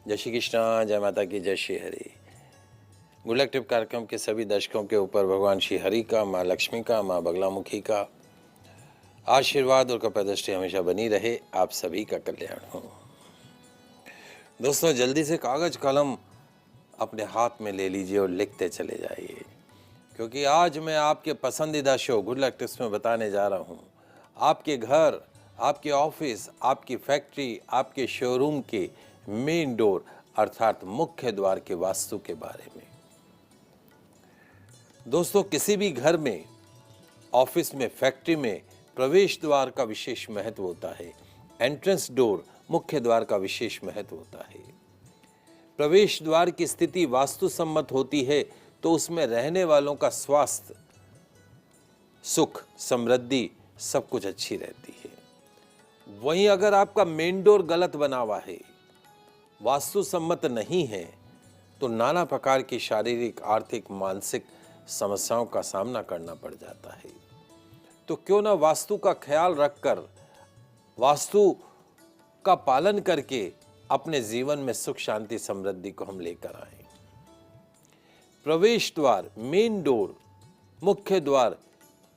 जय श्री कृष्णा, जय माता की, जय Shri Hari. Good luck tip कार्यक्रम के सभी दर्शकों के ऊपर भगवान श्री हरि का, माँ लक्ष्मी का, माँ बगलामुखी का आशीर्वाद और कृपा दृष्टि हमेशा बनी रहे। आप सभी का कल्याण हो। दोस्तों, जल्दी से कागज कलम अपने हाथ में ले लीजिए और लिखते चले जाइए, क्योंकि आज मैं आपके पसंदीदा शो गुड लक टिप्स में बताने जा रहा हूँ आपके घर, आपके ऑफिस, आपकी फैक्ट्री, आपके शोरूम के मेन डोर अर्थात मुख्य द्वार के वास्तु के बारे में। दोस्तों, किसी भी घर में, ऑफिस में, फैक्ट्री में प्रवेश द्वार का विशेष महत्व होता है। एंट्रेंस डोर, मुख्य द्वार का विशेष महत्व होता है। प्रवेश द्वार की स्थिति वास्तु सम्मत होती है तो उसमें रहने वालों का स्वास्थ्य, सुख, समृद्धि सब कुछ अच्छी रहती है। वहीं अगर आपका मेन डोर गलत बना हुआ है, वास्तु सम्मत नहीं है, तो नाना प्रकार की शारीरिक, आर्थिक, मानसिक समस्याओं का सामना करना पड़ जाता है। तो क्यों ना वास्तु का ख्याल रखकर, वास्तु का पालन करके अपने जीवन में सुख, शांति, समृद्धि को हम लेकर आए। प्रवेश द्वार, मेन डोर, मुख्य द्वार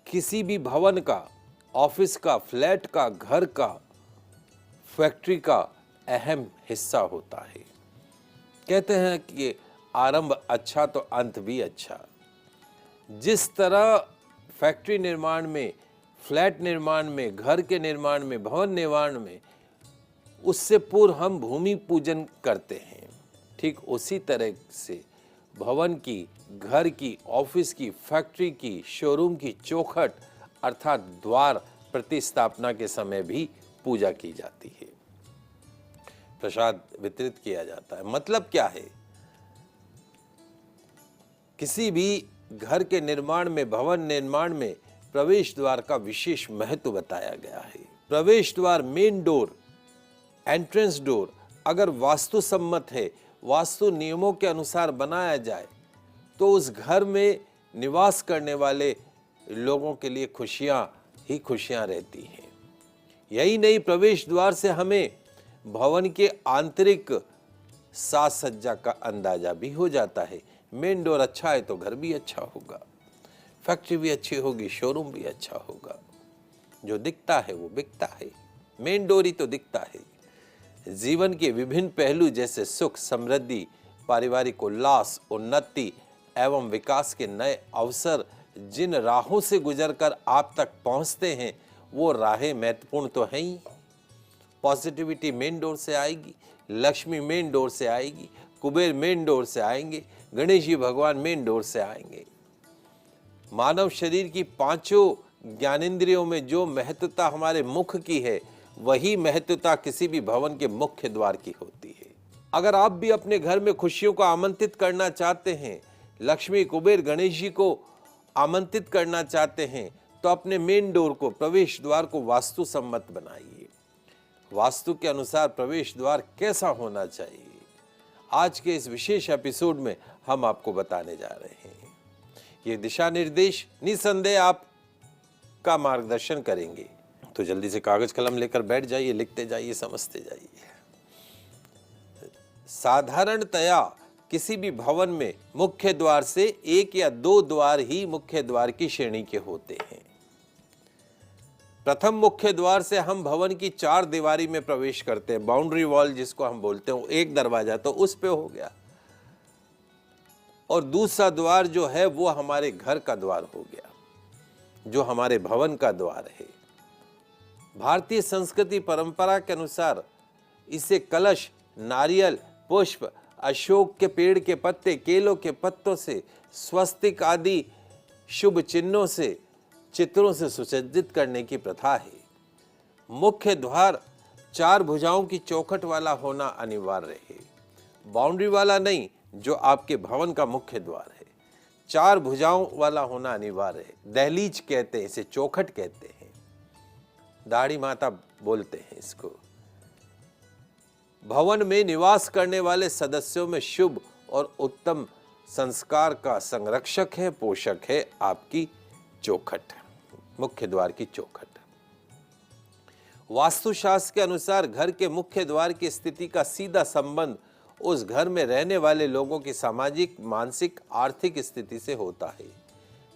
किसी भी भवन का, ऑफिस का, फ्लैट का, घर का, फैक्ट्री का अहम हिस्सा होता है। कहते हैं कि आरंभ अच्छा तो अंत भी अच्छा। जिस तरह फैक्ट्री निर्माण में, फ्लैट निर्माण में, घर के निर्माण में, भवन निर्माण में उससे पूर्व हम भूमि पूजन करते हैं, ठीक उसी तरह से भवन की, घर की, ऑफिस की, फैक्ट्री की, शोरूम की चौखट अर्थात द्वार प्रतिस्थापना के समय भी पूजा की जाती है, प्रसाद वितरित किया जाता है। मतलब क्या है? किसी भी घर के निर्माण में, भवन निर्माण में प्रवेश द्वार का विशेष महत्व बताया गया है। प्रवेश द्वार, मेन डोर, एंट्रेंस डोर अगर वास्तु सम्मत है, वास्तु नियमों के अनुसार बनाया जाए तो उस घर में निवास करने वाले लोगों के लिए खुशियां ही खुशियां रहती हैं। यही नहीं, प्रवेश द्वार से हमें भवन के आंतरिक साज सज्जा का अंदाजा भी हो जाता है। मेन डोर अच्छा है तो घर भी अच्छा होगा, फैक्ट्री भी अच्छी होगी, शोरूम भी अच्छा होगा। जो दिखता है वो बिकता है, मेन डोर ही तो दिखता है। जीवन के विभिन्न पहलू जैसे सुख, समृद्धि, पारिवारिक उल्लास, उन्नति एवं विकास के नए अवसर जिन राहों से गुजरकर आप तक पहुंचते हैं, वो राहें महत्वपूर्ण तो हैं ही। पॉजिटिविटी मेन डोर से आएगी, लक्ष्मी मेन डोर से आएगी, कुबेर मेन डोर से आएंगे, गणेश जी भगवान मेन डोर से आएंगे। मानव शरीर की पांचों ज्ञानेंद्रियों में जो महत्वता हमारे मुख की है, वही महत्वता किसी भी भवन के मुख्य द्वार की होती है। अगर आप भी अपने घर में खुशियों को आमंत्रित करना चाहते हैं, लक्ष्मी, कुबेर, गणेश जी को आमंत्रित करना चाहते हैं, तो अपने मेन डोर को, प्रवेश द्वार को वास्तु सम्मत बनाइए। वास्तु के अनुसार प्रवेश द्वार कैसा होना चाहिए, आज के इस विशेष एपिसोड में हम आपको बताने जा रहे हैं। ये दिशा निर्देश निसंदेह आपका मार्गदर्शन करेंगे। तो जल्दी से कागज कलम लेकर बैठ जाइए, लिखते जाइए, समझते जाइए। साधारणतया किसी भी भवन में मुख्य द्वार से एक या दो द्वार ही मुख्य द्वार की श्रेणी के होते हैं। प्रथम मुख्य द्वार से हम भवन की चार दीवारी में प्रवेश करते हैं, बाउंड्री वॉल जिसको हम बोलते हैं। एक दरवाजा तो उस पे हो गया, और दूसरा द्वार जो है वो हमारे घर का द्वार हो गया, जो हमारे भवन का द्वार है। भारतीय संस्कृति परंपरा के अनुसार इसे कलश, नारियल, पुष्प, अशोक के पेड़ के पत्ते, केलों के पत्तों से, स्वस्तिक आदि शुभ चिन्हों से, चित्रों से सुसज्जित करने की प्रथा है। मुख्य द्वार चार भुजाओं की चौखट वाला होना अनिवार्य है, बाउंड्री वाला नहीं, जो आपके भवन का मुख्य द्वार है। चार भुजाओं वाला होना अनिवार्य है। दहलीज कहते हैं इसे, चौखट कहते हैं, दाढ़ी माता बोलते हैं इसको। भवन में निवास करने वाले सदस्यों में शुभ और उत्तम संस्कार का संरक्षक है, पोषक है आपकी चौखट, मुख्य द्वार की चौखट। वास्तुशास्त्र के अनुसार घर के मुख्य द्वार की स्थिति का सीधा संबंध उस घर में रहने वाले लोगों की सामाजिक, मानसिक, आर्थिक स्थिति से होता है।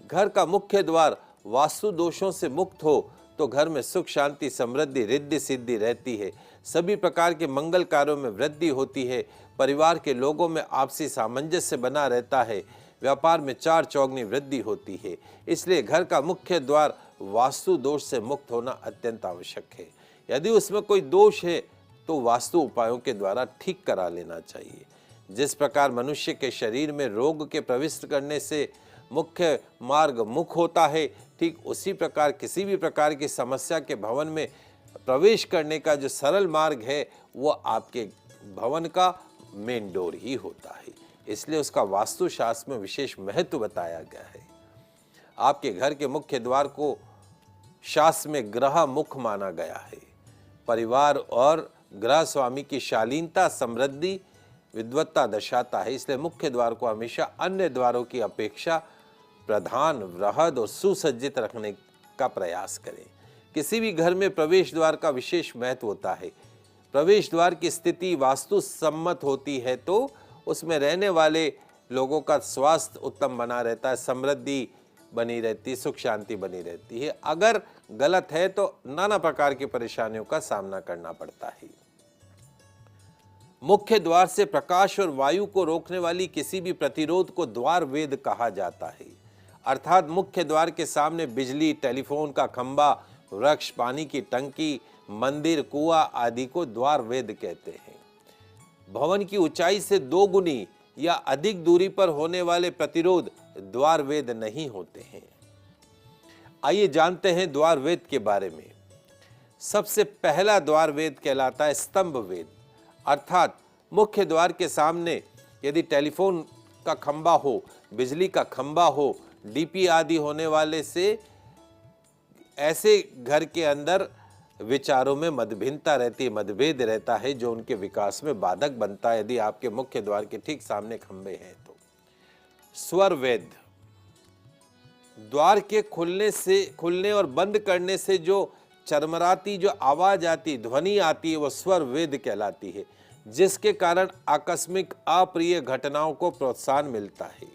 घर का मुख्य द्वार वास्तु दोषों से मुक्त हो तो घर में सुख, शांति, समृद्धि, रिद्धि सिद्धि रहती है। सभी प्रकार के मंगल कार्यों में वृद्धि होती है। परिवार के लोगों में आपसी सामंजस्य बना रहता है। व्यापार में चार चौगनी वृद्धि होती है। इसलिए घर का मुख्य द्वार वास्तु दोष से मुक्त होना अत्यंत आवश्यक है। यदि उसमें कोई दोष है तो वास्तु उपायों के द्वारा ठीक करा लेना चाहिए। जिस प्रकार मनुष्य के शरीर में रोग के प्रविष्ट करने से मुख्य मार्ग मुख होता है, ठीक उसी प्रकार किसी भी प्रकार की समस्या के भवन में प्रवेश करने का जो सरल मार्ग है वो आपके भवन का मेन डोर ही होता है। इसलिए उसका वास्तुशास्त्र में विशेष महत्व बताया गया है। आपके घर के मुख्य द्वार को शास्त्र में ग्रह मुख माना गया है। परिवार और ग्रह स्वामी की शालीनता, समृद्धि, विद्वत्ता दर्शाता है। इसलिए मुख्य द्वार को हमेशा अन्य द्वारों की अपेक्षा प्रधान, वृहद और सुसज्जित रखने का प्रयास करें। किसी भी घर में प्रवेश द्वार का विशेष महत्व होता है। प्रवेश द्वार की स्थिति वास्तु सम्मत होती है तो उसमें रहने वाले लोगों का स्वास्थ्य उत्तम बना रहता है, समृद्धि बनी रहती है, सुख शांति बनी रहती है। अगर गलत है तो नाना प्रकार की परेशानियों का सामना करना पड़ता है। मुख्य द्वार से प्रकाश और वायु को रोकने वाली किसी भी प्रतिरोध को द्वार वेद कहा जाता है। अर्थात मुख्य द्वार के सामने बिजली, टेलीफोन का खंभा, वृक्ष, पानी की टंकी, मंदिर, कुआं आदि को द्वार वेद कहते हैं। भवन की ऊंचाई से 2 गुनी या अधिक दूरी पर होने वाले प्रतिरोध द्वार वेद नहीं होते हैं। आइए जानते हैं द्वार वेद के बारे में। सबसे पहला द्वार वेद कहलाता है स्तंभ वेद। अर्थात मुख्य द्वार के सामने यदि टेलीफोन का खंभा हो, बिजली का खंभा हो, डीपी आदि होने वाले से ऐसे घर के अंदर विचारों में मतभिन्नता रहती है, मतभेद रहता है जो उनके विकास में बाधक बनता है। यदि आपके मुख्य द्वार के ठीक सामने खंभे हैं तो स्वर वेद, द्वार के खुलने और बंद करने से जो चरमराती जो आवाज आती, ध्वनि आती है, वह स्वर वेद कहलाती है, जिसके कारण आकस्मिक अप्रिय घटनाओं को प्रोत्साहन मिलता है।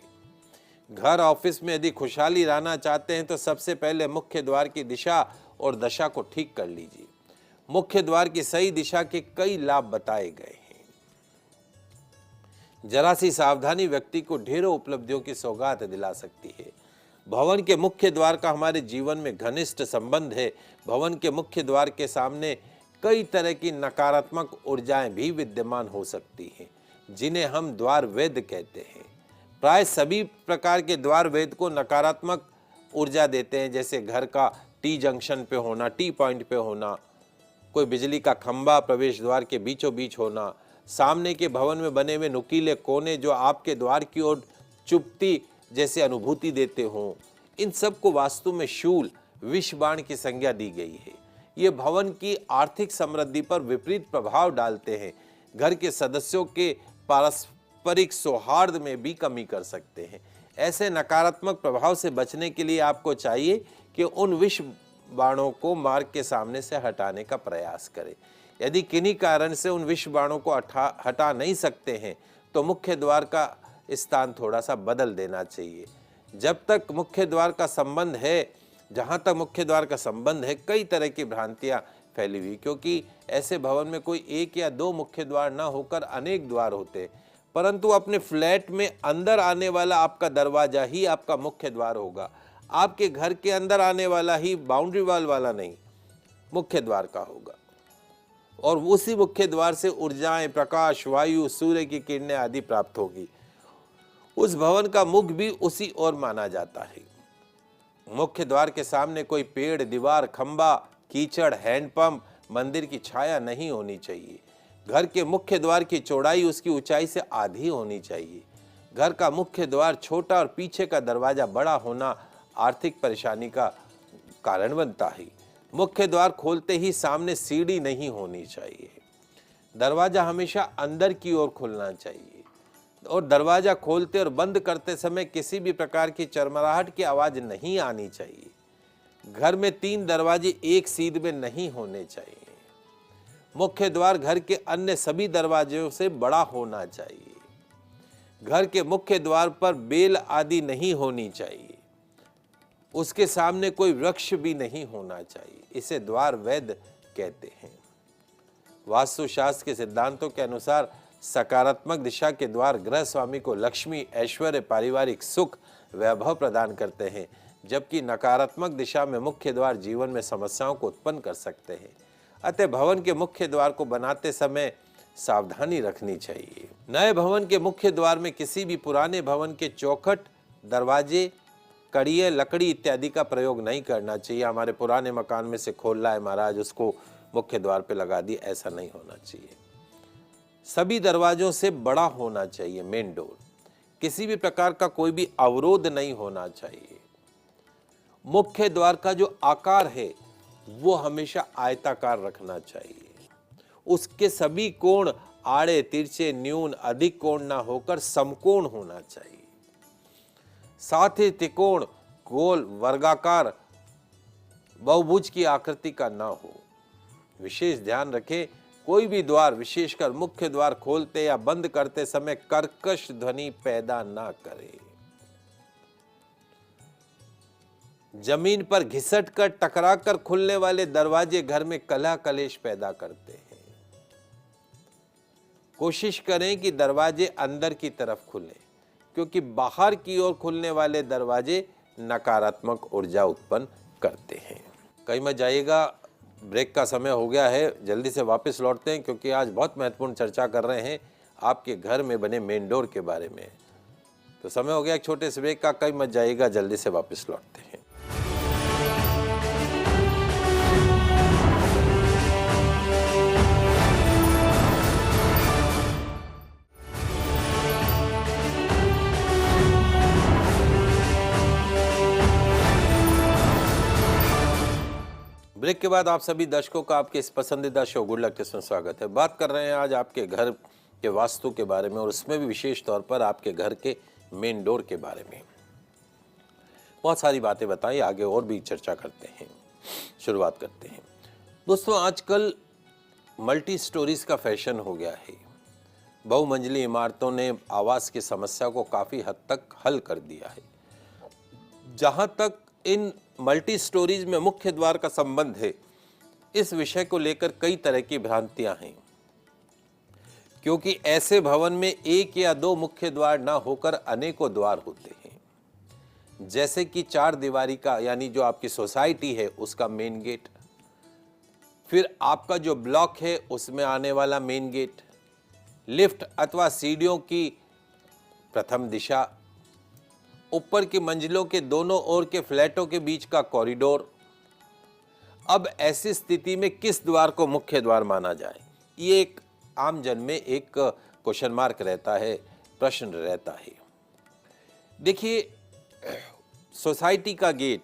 घर, ऑफिस में यदि खुशहाली रहना चाहते हैं तो सबसे पहले मुख्य द्वार की दिशा और दशा को ठीक कर लीजिए। मुख्य द्वार की सही दिशा के कई लाभ बताए गए हैं। जरा सी सावधानी व्यक्ति को ढेरों उपलब्धियों की सौगात दिला सकती है। भवन के मुख्य द्वार का हमारे जीवन में घनिष्ठ संबंध है। भवन के मुख्य द्वार के सामने कई तरह की नकारात्मक ऊर्जाएं भी विद्यमान हो सकती हैं, जिन्हें हम द्वार वेद कहते हैं। प्राय सभी प्रकार के द्वार वेद को नकारात्मक ऊर्जा देते हैं, जैसे घर का टी जंक्शन पे होना, टी पॉइंट पे होना, कोई बिजली का खंभा प्रवेश द्वार के बीचों बीच होना, सामने के भवन में बने हुए नुकीले कोने जो आपके द्वार की ओर चुपती जैसे अनुभूति देते हों। इन सब को वास्तु में शूल, विष बाण की संज्ञा दी गई है। ये भवन की आर्थिक समृद्धि पर विपरीत प्रभाव डालते हैं। घर के सदस्यों के पारस्परिक सौहार्द में भी कमी कर सकते हैं। ऐसे नकारात्मक प्रभाव से बचने के लिए आपको चाहिए कि उन विष बाणों को मार्ग के सामने से हटाने का प्रयास करें। यदि किन्हीं कारण से उन विष बाणों को हटा नहीं सकते हैं तो मुख्य द्वार का स्थान थोड़ा सा बदल देना चाहिए। जब तक मुख्य द्वार का संबंध है, जहाँ तक मुख्य द्वार का संबंध है, कई तरह की भ्रांतियाँ फैली हुई, क्योंकि ऐसे भवन में कोई 1 या 2 मुख्य द्वार ना होकर अनेक द्वार होते हैं, परंतु अपने फ्लैट में अंदर आने वाला आपका दरवाजा ही आपका मुख्य द्वार होगा। आपके घर के अंदर आने वाला ही बाउंड्री वॉल वाला नहीं, मुख्य द्वार का होगा, और उसी मुख्य द्वार से ऊर्जाएं, प्रकाश, वायु, सूर्य की किरणें आदि प्राप्त होगी। उस भवन का मुख भी उसी ओर माना जाता है। मुख्य द्वार के सामने कोई पेड़, दीवार, खंबा, कीचड़, हैंडपंप, मंदिर की छाया नहीं होनी चाहिए। घर के मुख्य द्वार की चौड़ाई उसकी ऊंचाई से आधी होनी चाहिए। घर का मुख्य द्वार छोटा और पीछे का दरवाजा बड़ा होना आर्थिक परेशानी का कारण बनता है। मुख्य द्वार खोलते ही सामने सीढ़ी नहीं होनी चाहिए। दरवाजा हमेशा अंदर की ओर खुलना चाहिए और दरवाजा खोलते और बंद करते समय किसी भी प्रकार की चरमराहट की आवाज नहीं आनी चाहिए। घर में 3 दरवाजे एक सीध में नहीं होने चाहिए। मुख्य द्वार घर के अन्य सभी दरवाजों से बड़ा होना चाहिए। घर के मुख्य द्वार पर बेल आदि नहीं होनी चाहिए। उसके सामने कोई वृक्ष भी नहीं होना चाहिए। इसे द्वार वैध कहते हैं। वास्तुशास्त्र के सिद्धांतों के अनुसार सकारात्मक दिशा के द्वार गृह स्वामी को लक्ष्मी, ऐश्वर्य, पारिवारिक सुख, वैभव प्रदान करते हैं, जबकि नकारात्मक दिशा में मुख्य द्वार जीवन में समस्याओं को उत्पन्न कर सकते हैं। अतः भवन के मुख्य द्वार को बनाते समय सावधानी रखनी चाहिए। नए भवन के मुख्य द्वार में किसी भी पुराने भवन के चौखट, दरवाजे, कड़िए, लकड़ी इत्यादि का प्रयोग नहीं करना चाहिए। हमारे पुराने मकान में से खोल रहा है महाराज, उसको मुख्य द्वार पे लगा दिए, ऐसा नहीं होना चाहिए। सभी दरवाजों से बड़ा होना चाहिए मेन डोर। किसी भी प्रकार का कोई भी अवरोध नहीं होना चाहिए। मुख्य द्वार का जो आकार है वो हमेशा आयताकार रखना चाहिए। उसके सभी कोण आड़े, तिरछे, न्यून, अधिक कोण ना होकर समकोण होना चाहिए। साथ ही त्रिकोण, गोल, वर्गाकार, बहुभुज की आकृति का ना हो। विशेष ध्यान रखें, कोई भी द्वार, विशेषकर मुख्य द्वार खोलते या बंद करते समय कर्कश ध्वनि पैदा ना करे। जमीन पर घिसट कर, टकरा कर खुलने वाले दरवाजे घर में कलह कलेश पैदा करते हैं। कोशिश करें कि दरवाजे अंदर की तरफ खुलें, क्योंकि बाहर की ओर खुलने वाले दरवाजे नकारात्मक ऊर्जा उत्पन्न करते हैं। कहीं मत जाइएगा, ब्रेक का समय हो गया है, जल्दी से वापस लौटते हैं, क्योंकि आज बहुत महत्वपूर्ण चर्चा कर रहे हैं आपके घर में बने मेन डोर के बारे में। तो समय हो गया एक छोटे से ब्रेक का, कहीं मत जाइएगा, जल्दी से वापस लौटते हैं। ब्रेक के बाद आप सभी दर्शकों का आपके इस पसंदीदा शो गुड लक टिप्स में स्वागत है। बात कर रहे हैं आज आपके घर के वास्तु के बारे में, और उसमें भी विशेष तौर पर आपके घर के मेन डोर के बारे में। बहुत सारी बातें बताई, आगे और भी चर्चा करते हैं। शुरुआत करते हैं दोस्तों। आजकल मल्टी स्टोरीज का फैशन हो गया है। बहुमंजिली इमारतों ने आवास की समस्या को काफ़ी हद तक हल कर दिया है। जहाँ तक इन मल्टी स्टोरीज में मुख्य द्वार का संबंध है, इस विषय को लेकर कई तरह की भ्रांतियां हैं, क्योंकि ऐसे भवन में एक या दो मुख्य द्वार ना होकर अनेकों द्वार होते हैं। जैसे कि चार दीवारी का, यानी जो आपकी सोसाइटी है उसका मेन गेट, फिर आपका जो ब्लॉक है उसमें आने वाला मेन गेट, लिफ्ट अथवा सीढ़ियों की प्रथम दिशा, ऊपर की मंजिलों के दोनों ओर के फ्लैटों के बीच का कॉरिडोर। अब ऐसी स्थिति में किस द्वार को मुख्य द्वार माना जाए, ये एक आम जन में एक क्वेश्चन मार्क रहता है, प्रश्न रहता है। देखिए, सोसाइटी का गेट,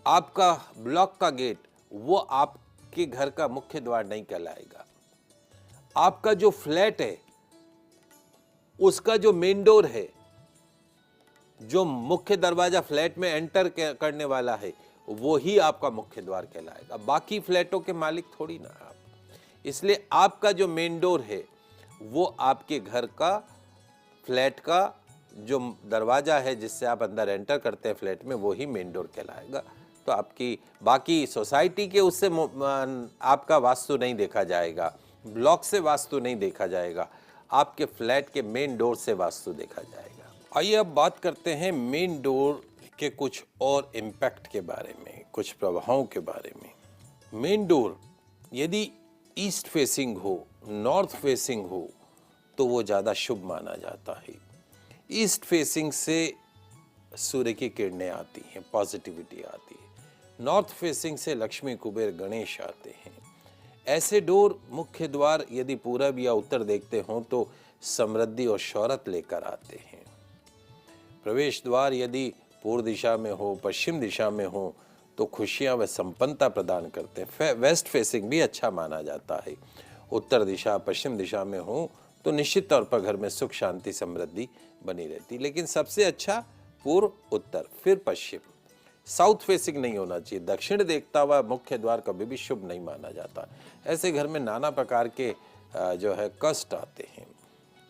आपका ब्लॉक का गेट, वो आपके घर का मुख्य द्वार नहीं कहलाएगा। आपका जो फ्लैट है उसका जो मेन डोर है, जो मुख्य दरवाजा फ्लैट में एंटर करने वाला है, वो ही आपका मुख्य द्वार कहलाएगा। बाकी फ्लैटों के मालिक थोड़ी ना आप। इसलिए आपका जो मेन डोर है वो आपके घर का, फ्लैट का जो दरवाजा है जिससे आप अंदर एंटर करते हैं फ्लैट में, वो ही मेन डोर कहलाएगा। तो आपकी बाकी सोसाइटी के उससे आपका वास्तु नहीं देखा जाएगा, ब्लॉक से वास्तु नहीं देखा जाएगा, आपके फ्लैट के मेन डोर से वास्तु देखा जाएगा। आइए अब बात करते हैं मेन डोर के कुछ और इम्पैक्ट के बारे में, कुछ प्रभावों के बारे में। मेन डोर यदि ईस्ट फेसिंग हो, नॉर्थ फेसिंग हो, तो वो ज़्यादा शुभ माना जाता है। ईस्ट फेसिंग से सूर्य की किरणें आती हैं, पॉजिटिविटी आती है। नॉर्थ फेसिंग से लक्ष्मी, कुबेर, गणेश आते हैं। ऐसे डोर मुख्य द्वार यदि पूरब या उत्तर देखते हों तो समृद्धि और शौहरत लेकर आते हैं। प्रवेश द्वार यदि पूर्व दिशा में हो, पश्चिम दिशा में हो, तो खुशियां व संपन्नता प्रदान करते हैं। वेस्ट फेसिंग भी अच्छा माना जाता है। उत्तर दिशा, पश्चिम दिशा में हो तो निश्चित तौर पर घर में सुख, शांति, समृद्धि बनी रहती। लेकिन सबसे अच्छा पूर्व, उत्तर, फिर पश्चिम, साउथ फेसिंग नहीं होना चाहिए। दक्षिण देखता हुआ मुख्य द्वार कभी भी शुभ नहीं माना जाता। ऐसे घर में नाना प्रकार के जो है कष्ट आते हैं।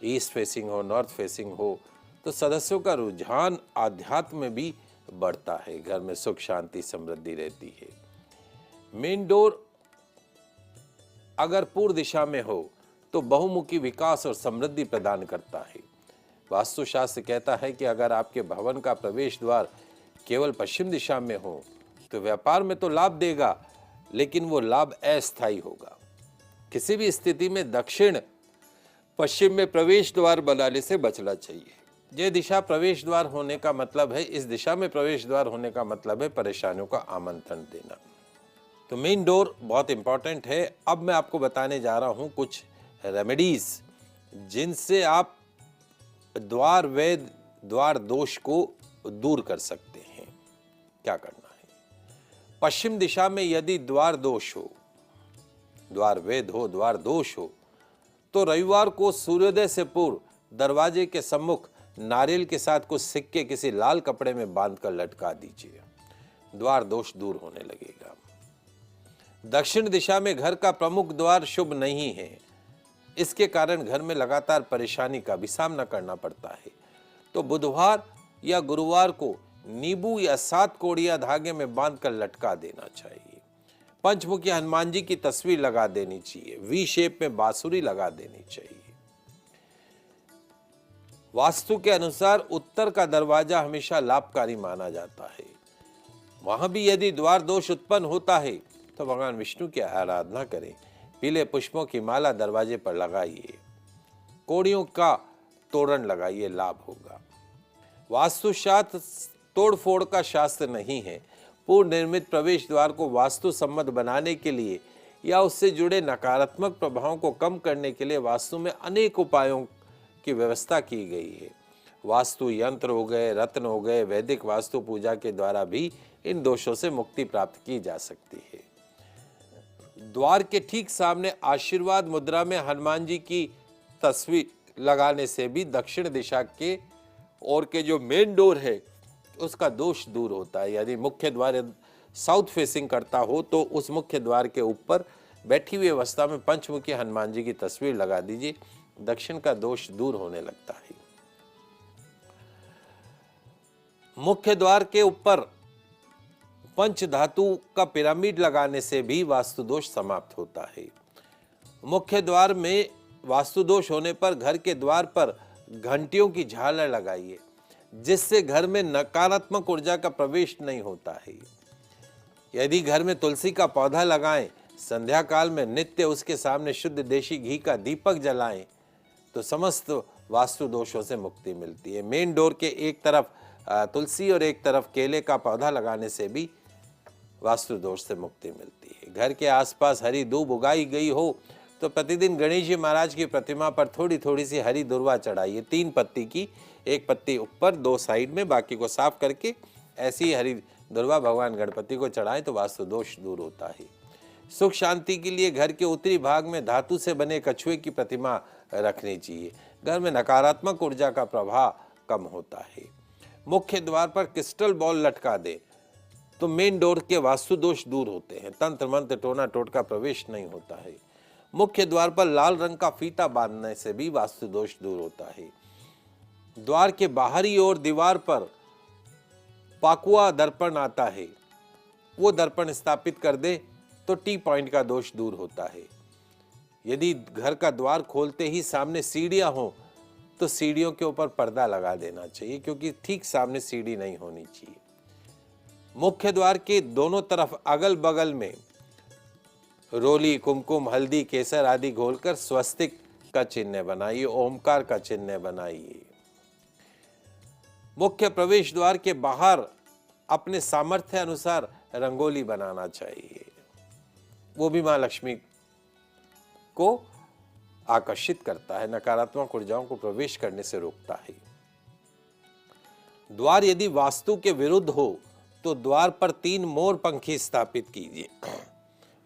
ईस्ट फेसिंग हो, नॉर्थ फेसिंग हो, तो सदस्यों का रुझान आध्यात्म में भी बढ़ता है। घर में सुख शांति समृद्धि रहती है। मेन डोर अगर पूर्व दिशा में हो तो बहुमुखी विकास और समृद्धि प्रदान करता है। वास्तुशास्त्र कहता है कि अगर आपके भवन का प्रवेश द्वार केवल पश्चिम दिशा में हो तो व्यापार में तो लाभ देगा, लेकिन वो लाभ अस्थायी होगा। किसी भी स्थिति में दक्षिण पश्चिम में प्रवेश द्वार बनाने से बचना चाहिए। यह दिशा प्रवेश द्वार होने का मतलब है, इस दिशा में प्रवेश द्वार होने का मतलब है परेशानियों का आमंत्रण देना। तो मेन डोर बहुत इंपॉर्टेंट है। अब मैं आपको बताने जा रहा हूं कुछ रेमेडीज जिनसे आप द्वार वैध द्वार दोष को दूर कर सकते हैं। क्या करना है? पश्चिम दिशा में यदि द्वार दोष हो, द्वार वैध हो, द्वार दोष हो, तो रविवार को सूर्योदय से पूर्व दरवाजे के सम्मुख नारियल के साथ कुछ सिक्के किसी लाल कपड़े में बांधकर लटका दीजिए। द्वार दोष दूर होने लगेगा। दक्षिण दिशा में घर का प्रमुख द्वार शुभ नहीं है, इसके कारण घर में लगातार परेशानी का भी सामना करना पड़ता है। तो बुधवार या गुरुवार को नींबू या 7 कोड़िया धागे में बांधकर लटका देना चाहिए। पंचमुखी हनुमान जी की तस्वीर लगा देनी चाहिए। वी शेप में बांसुरी लगा देनी चाहिए। वास्तु के अनुसार उत्तर का दरवाजा हमेशा लाभकारी माना जाता है। वहां भी यदि द्वार दोष उत्पन्न होता है तो भगवान विष्णु की आराधना करें। पीले पुष्पों की माला दरवाजे पर लगाइए। कोड़ियों का तोरण लगाइए, लाभ होगा। वास्तुशास्त्र तोड़फोड़ का शास्त्र नहीं है। पूर्व निर्मित प्रवेश द्वार को वास्तु सम्मत बनाने के लिए या उससे जुड़े नकारात्मक प्रभावों को कम करने के लिए वास्तु में अनेक उपायों की व्यवस्था की गई है। वास्तु यंत्र हो गए, रत्न हो गए, वैदिक वास्तु पूजा के द्वारा भी इन दोषों से मुक्ति प्राप्त की जा सकती है। द्वार के ठीक सामने आशीर्वाद मुद्रा में हनुमान जी की तस्वीर लगाने से भी दक्षिण दिशा के और के जो मेन डोर है उसका दोष दूर होता है। यदि मुख्य द्वार साउथ फेसिंग करता हो तो उस मुख्य द्वार के ऊपर बैठी हुई अवस्था में पंचमुखी हनुमान जी की तस्वीर लगा दीजिए। दक्षिण का दोष दूर होने लगता है। मुख्य द्वार के ऊपर पंच धातु का पिरामिड लगाने से भी वास्तु दोष समाप्त होता है। मुख्य द्वार में वास्तु दोष होने पर घर के द्वार पर घंटियों की झालर लगाइए, जिससे घर में नकारात्मक ऊर्जा का प्रवेश नहीं होता है। यदि घर में तुलसी का पौधा लगाएं, संध्या काल में नित्य उसके सामने शुद्ध देशी घी का दीपक जलाएं, तो समस्त वास्तु दोषों से मुक्ति मिलती है। मेन डोर के एक तरफ तुलसी और एक तरफ केले का पौधा लगाने से भी वास्तु दोष से मुक्ति मिलती है। घर के आसपास हरी दूब उगाई गई हो तो प्रतिदिन गणेश जी महाराज की प्रतिमा पर थोड़ी थोड़ी सी हरी दुर्वा चढ़ाइए। 3 पत्ती की, 1 पत्ती ऊपर, 2 साइड में, बाकी को साफ करके ऐसी हरी दुर्वा भगवान गणपति को चढ़ाएं तो वास्तु दोष दूर होता है। सुख शांति के लिए घर के उत्तरी भाग में धातु से बने कछुए की प्रतिमा रखनी चाहिए। घर में नकारात्मक ऊर्जा का प्रभाव कम होता है। मुख्य द्वार पर क्रिस्टल बॉल लटका दे तो मेन डोर के वास्तु दोष दूर होते हैं। तंत्र मंत्र टोना टोटका प्रवेश नहीं होता है। मुख्य द्वार पर लाल रंग का फीता बांधने से भी वास्तु दोष दूर होता है। द्वार के बाहरी ओर दीवार पर पाकुआ दर्पण आता है, वो दर्पण स्थापित कर दे तो टी पॉइंट का दोष दूर होता है। यदि घर का द्वार खोलते ही सामने सीढ़ियां हो तो सीढ़ियों के ऊपर पर्दा लगा देना चाहिए, क्योंकि ठीक सामने सीढ़ी नहीं होनी चाहिए। मुख्य द्वार के दोनों तरफ अगल बगल में रोली, कुमकुम, हल्दी, केसर आदि घोलकर स्वस्तिक का चिन्ह बनाइए, ओमकार का चिन्ह बनाइए। मुख्य प्रवेश द्वार के बाहर अपने सामर्थ्य अनुसार रंगोली बनाना चाहिए, वो भी मां लक्ष्मी को आकर्षित करता है, नकारात्मक ऊर्जाओं को प्रवेश करने से रोकता है। द्वार यदि वास्तु के विरुद्ध हो तो द्वार पर 3 मोर पंखी स्थापित कीजिए।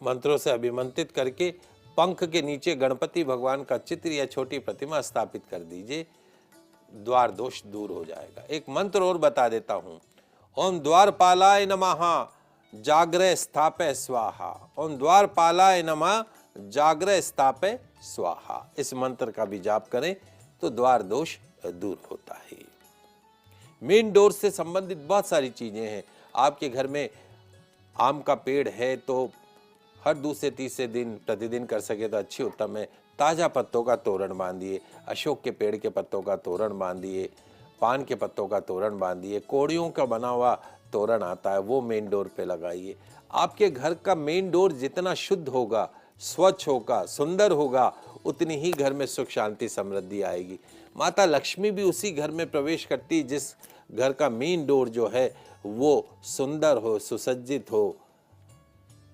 मंत्रों से अभिमंत्रित करके पंख के नीचे गणपति भगवान का चित्र या छोटी प्रतिमा स्थापित कर दीजिए। द्वार दोष दूर हो जाएगा। एक मंत्र और बता देता हूं। ओम द्वारपालाय नमः जाग्रय स्थापय स्वाहा। ओम द्वारपालाय नमः जाग्रय स्थापय स्वाहा। इस मंत्र का भी जाप करें तो द्वार दोष दूर होता है। मेन डोर से संबंधित बहुत सारी चीजें हैं। आपके घर में आम का पेड़ है तो हर दूसरे तीसरे दिन प्रतिदिन कर सके तो अच्छी उत्तम है। ताजा पत्तों का तोरण बांधिए, अशोक के पेड़ के पत्तों का तोरण बांधिए, पान के पत्तों का तोरण बांधिए, कोड़ियों का बना हुआ तोरण आता है वो मेन डोर पे लगाइए। आपके घर का मेन डोर जितना शुद्ध होगा, स्वच्छ होगा, सुंदर होगा, उतनी ही घर में सुख शांति समृद्धि आएगी। माता लक्ष्मी भी उसी घर में प्रवेश करती जिस घर का मेन डोर जो है वो सुंदर हो, सुसज्जित हो,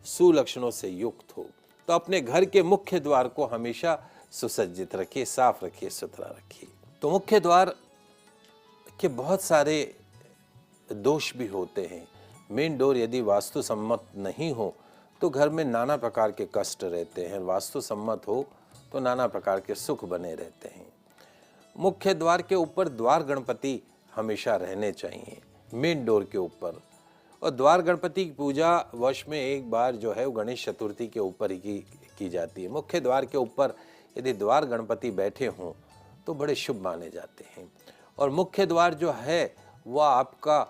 सुलक्षणों से युक्त हो। तो अपने घर के मुख्य द्वार को हमेशा सुसज्जित रखिए, साफ रखिए, सुथरा रखिए। तो मुख्य द्वार के बहुत सारे दोष भी होते हैं। मेन डोर यदि वास्तु सम्मत नहीं हो तो घर में नाना प्रकार के कष्ट रहते हैं, वास्तु सम्मत हो तो नाना प्रकार के सुख बने रहते हैं। मुख्य द्वार के ऊपर द्वार गणपति हमेशा रहने चाहिए, मेन डोर के ऊपर। और द्वार गणपति की पूजा वर्ष में एक बार जो है वो गणेश चतुर्थी के ऊपर ही की जाती है। मुख्य द्वार के ऊपर यदि द्वार गणपति बैठे हों तो बड़े शुभ माने जाते हैं। और मुख्य द्वार जो है वह आपका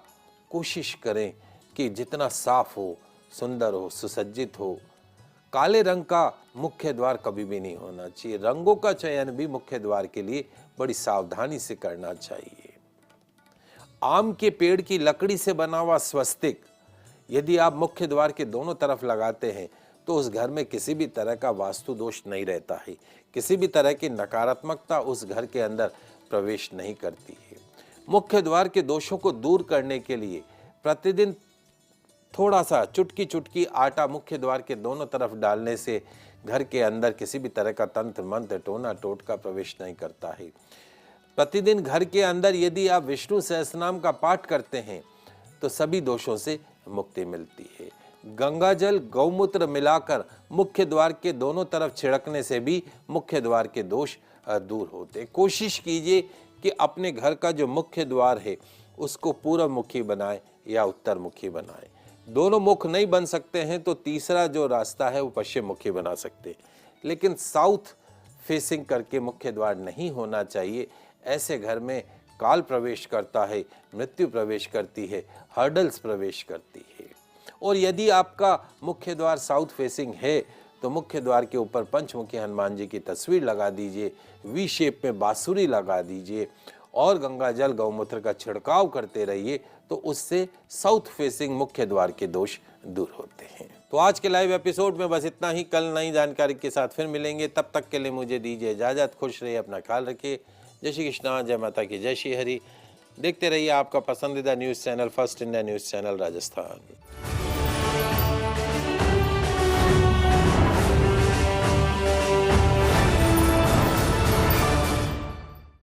कोशिश करें कि जितना साफ हो, सुंदर हो, सुसज्जित हो। काले रंग का मुख्य द्वार कभी भी नहीं होना चाहिए। रंगों का चयन भी मुख्य द्वार के लिए बड़ी सावधानी से करना चाहिए। आम के पेड़ की लकड़ी से बना हुआ स्वस्तिक यदि आप मुख्य द्वार के दोनों तरफ लगाते हैं तो उस घर में किसी भी तरह का वास्तु दोष नहीं रहता है, किसी भी तरह की नकारात्मकता उस घर के अंदर प्रवेश नहीं करती है। मुख्य द्वार के दोषों को दूर करने के लिए प्रतिदिन थोड़ा सा चुटकी चुटकी आटा मुख्य द्वार के दोनों तरफ डालने से घर के अंदर किसी भी तरह का तंत्र मंत्र टोना टोटका प्रवेश नहीं करता है। प्रतिदिन घर के अंदर यदि आप विष्णु सहस्रनाम का पाठ करते हैं तो सभी दोषों से मुक्ति मिलती है। गंगा जल गौमूत्र मिलाकर मुख्य द्वार के दोनों तरफ छिड़कने से भी मुख्य द्वार के दोष दूर होते हैं। कोशिश कीजिए कि अपने घर का जो मुख्य द्वार है उसको पूर्व मुखी बनाए या उत्तर मुखी बनाए। दोनों मुख नहीं बन सकते हैं तो तीसरा जो रास्ता है वो पश्चिम मुखी बना सकते हैं, लेकिन साउथ फेसिंग करके मुख्य द्वार नहीं होना चाहिए। ऐसे घर में काल प्रवेश करता है, मृत्यु प्रवेश करती है, हर्डल्स प्रवेश करती है। और यदि आपका मुख्य द्वार साउथ फेसिंग है तो मुख्य द्वार के ऊपर पंचमुखी हनुमान जी की तस्वीर लगा दीजिए, वी शेप में बांसुरी लगा दीजिए और गंगा जल गौमूत्र का छिड़काव करते रहिए, तो उससे साउथ फेसिंग मुख्य द्वार के दोष दूर होते हैं। तो आज के लाइव एपिसोड में बस इतना ही। कल नई जानकारी के साथ फिर मिलेंगे, तब तक के लिए मुझे दीजिए इजाजत। खुश रहिए, अपना ख्याल रखिए। जय श्री कृष्णा, जय माता की, जय श्री हरि। देखते रहिए आपका पसंदीदा news channel first India news channel Rajasthan.